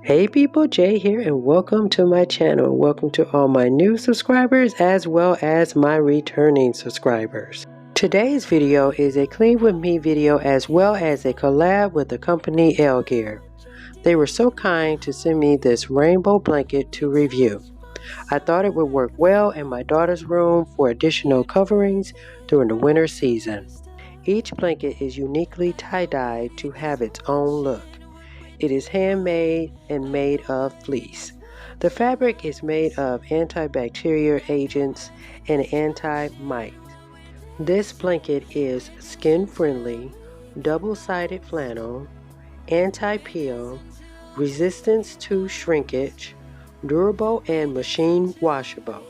Hey people, Jay here and welcome to my channel. Welcome to all my new subscribers as well as my returning subscribers. Today's video is a clean with me video as well as a collab with the company Elegear. They were so kind to send me this rainbow blanket to review. I thought it would work well in my daughter's room for additional coverings during the winter season. Each blanket is uniquely tie-dyed to have its own look. It is handmade and made of fleece. The fabric is made of antibacterial agents and anti-mite. This blanket is skin-friendly, double-sided flannel, anti-peel, resistance to shrinkage, durable and machine washable.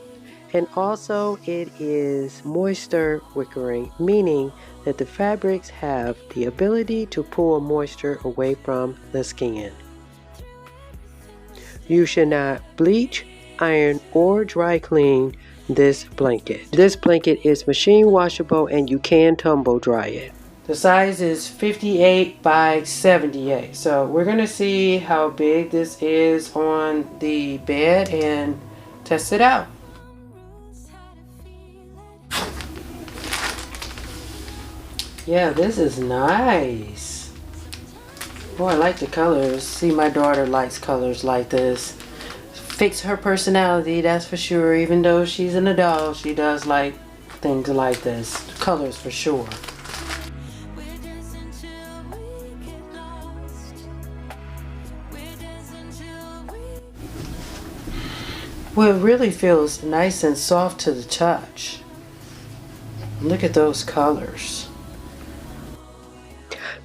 And also it is moisture wicking, meaning that the fabrics have the ability to pull moisture away from the skin. You should not bleach, iron, or dry clean this blanket. This blanket is machine washable and you can tumble dry it. The size is 58 by 78. So we're going to see how big this is on the bed and test it out. Yeah, this is nice. Oh, I like the colors. See, my daughter likes colors like this. Fits her personality, that's for sure. Even though she's an adult, she does like things like this. Colors for sure. Well, it really feels nice and soft to the touch. Look at those colors.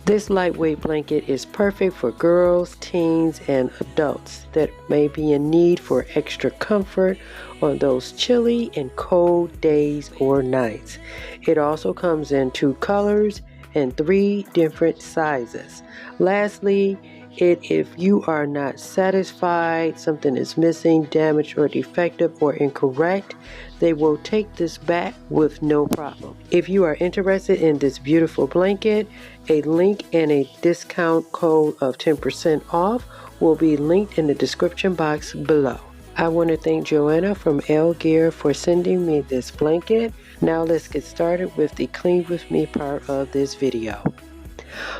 This lightweight blanket is perfect for girls, teens, and adults that may be in need for extra comfort on those chilly and cold days or nights. It also comes in 2 colors and 3 different sizes. Lastly, if you are not satisfied, something is missing, damaged, or defective, or incorrect, they will take this back with no problem. If you are interested in this beautiful blanket, a link and a discount code of 10% off will be linked in the description box below. I want to thank Joanna from Elegear for sending me this blanket. Now let's get started with the clean with me part of this video.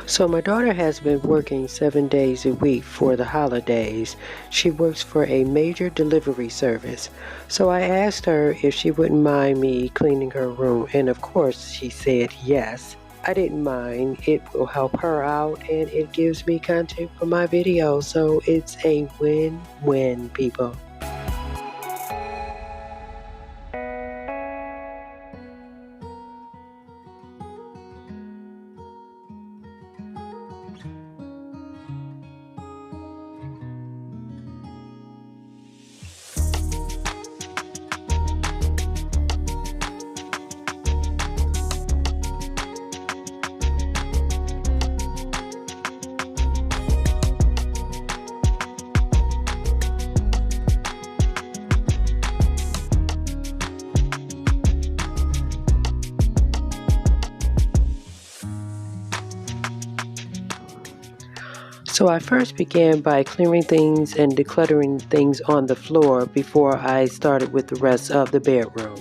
So my daughter has been working 7 days a week for the holidays. She works for a major delivery service. So I asked her if she wouldn't mind me cleaning her room, and of course she said yes. I didn't mind. It will help her out and it gives me content for my videos. So it's a win-win, people. So I first began by clearing things and decluttering things on the floor before I started with the rest of the bedroom.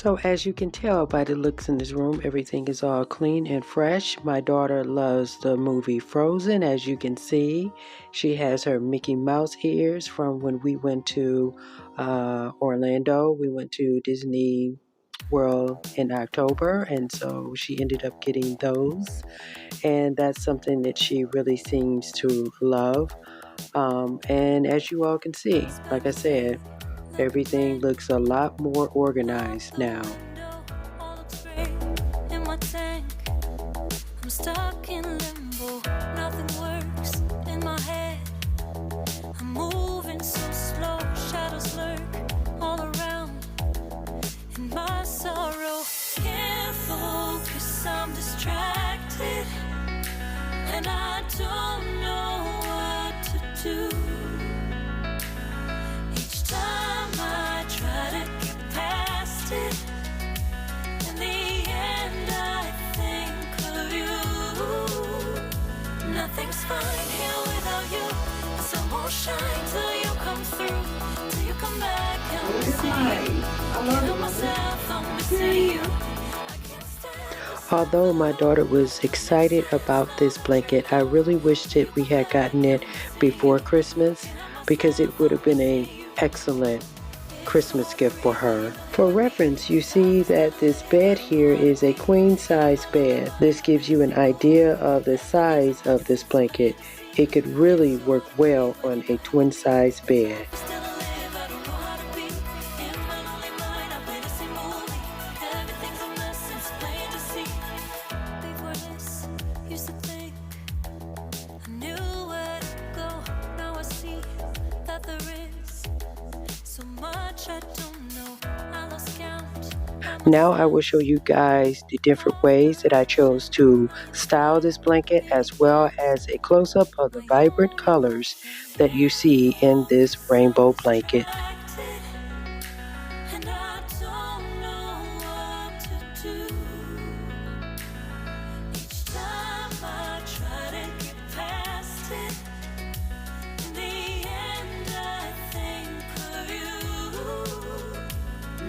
So as you can tell by the looks in this room, everything is all clean and fresh. My daughter loves the movie Frozen. As you can see, she has her Mickey Mouse ears from when we went to Orlando. We went to Disney World in October, and so she ended up getting those. And that's something that she really seems to love. And as you all can see, like I said, everything looks a lot more organized now. I'm stuck in limbo, nothing works in my head. I'm moving so slow, shadows lurk all around. In my sorrow, can't focus, I'm distracted, and I don't know what to do. Each time I try to get past it, in the end I think of you. Nothing's fine here without you. The sun won't shine till you come through, till you come back and I'm missing you. I know myself, I'm missing you. Although my daughter was excited about this blanket, I really wished that we had gotten it before Christmas because it would have been an excellent Christmas gift for her. For reference, you see that this bed here is a queen size bed. This gives you an idea of the size of this blanket. It could really work well on a twin size bed. Now I will show you guys the different ways that I chose to style this blanket, as well as a close-up of the vibrant colors that you see in this rainbow blanket.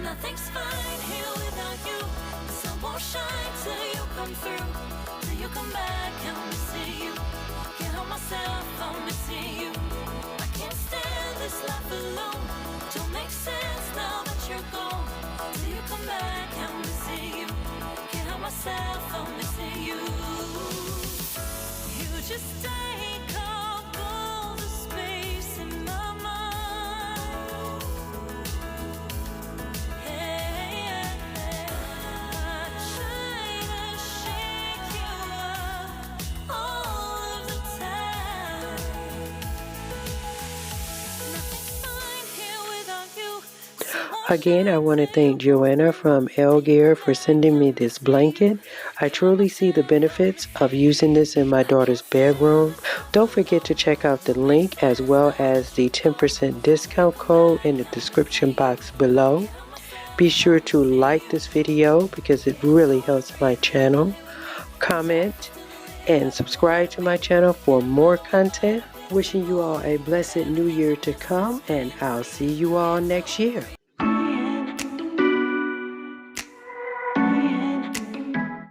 Nothing's fine here without you. The sun won't shine till you come through, till you come back. I'm missing you. Can't help myself, I'm missing you. I can't stand this life alone. Don't make sense now that you're gone. Till you come back, I'm missing you. Can't help myself, I'm missing you. You just take up all the space in my mind. Again, I want to thank Joanna from Elegear for sending me this blanket. I truly see the benefits of using this in my daughter's bedroom. Don't forget to check out the link as well as the 10% discount code in the description box below. Be sure to like this video because it really helps my channel. Comment and subscribe to my channel for more content. Wishing you all a blessed new year to come, and I'll see you all next year.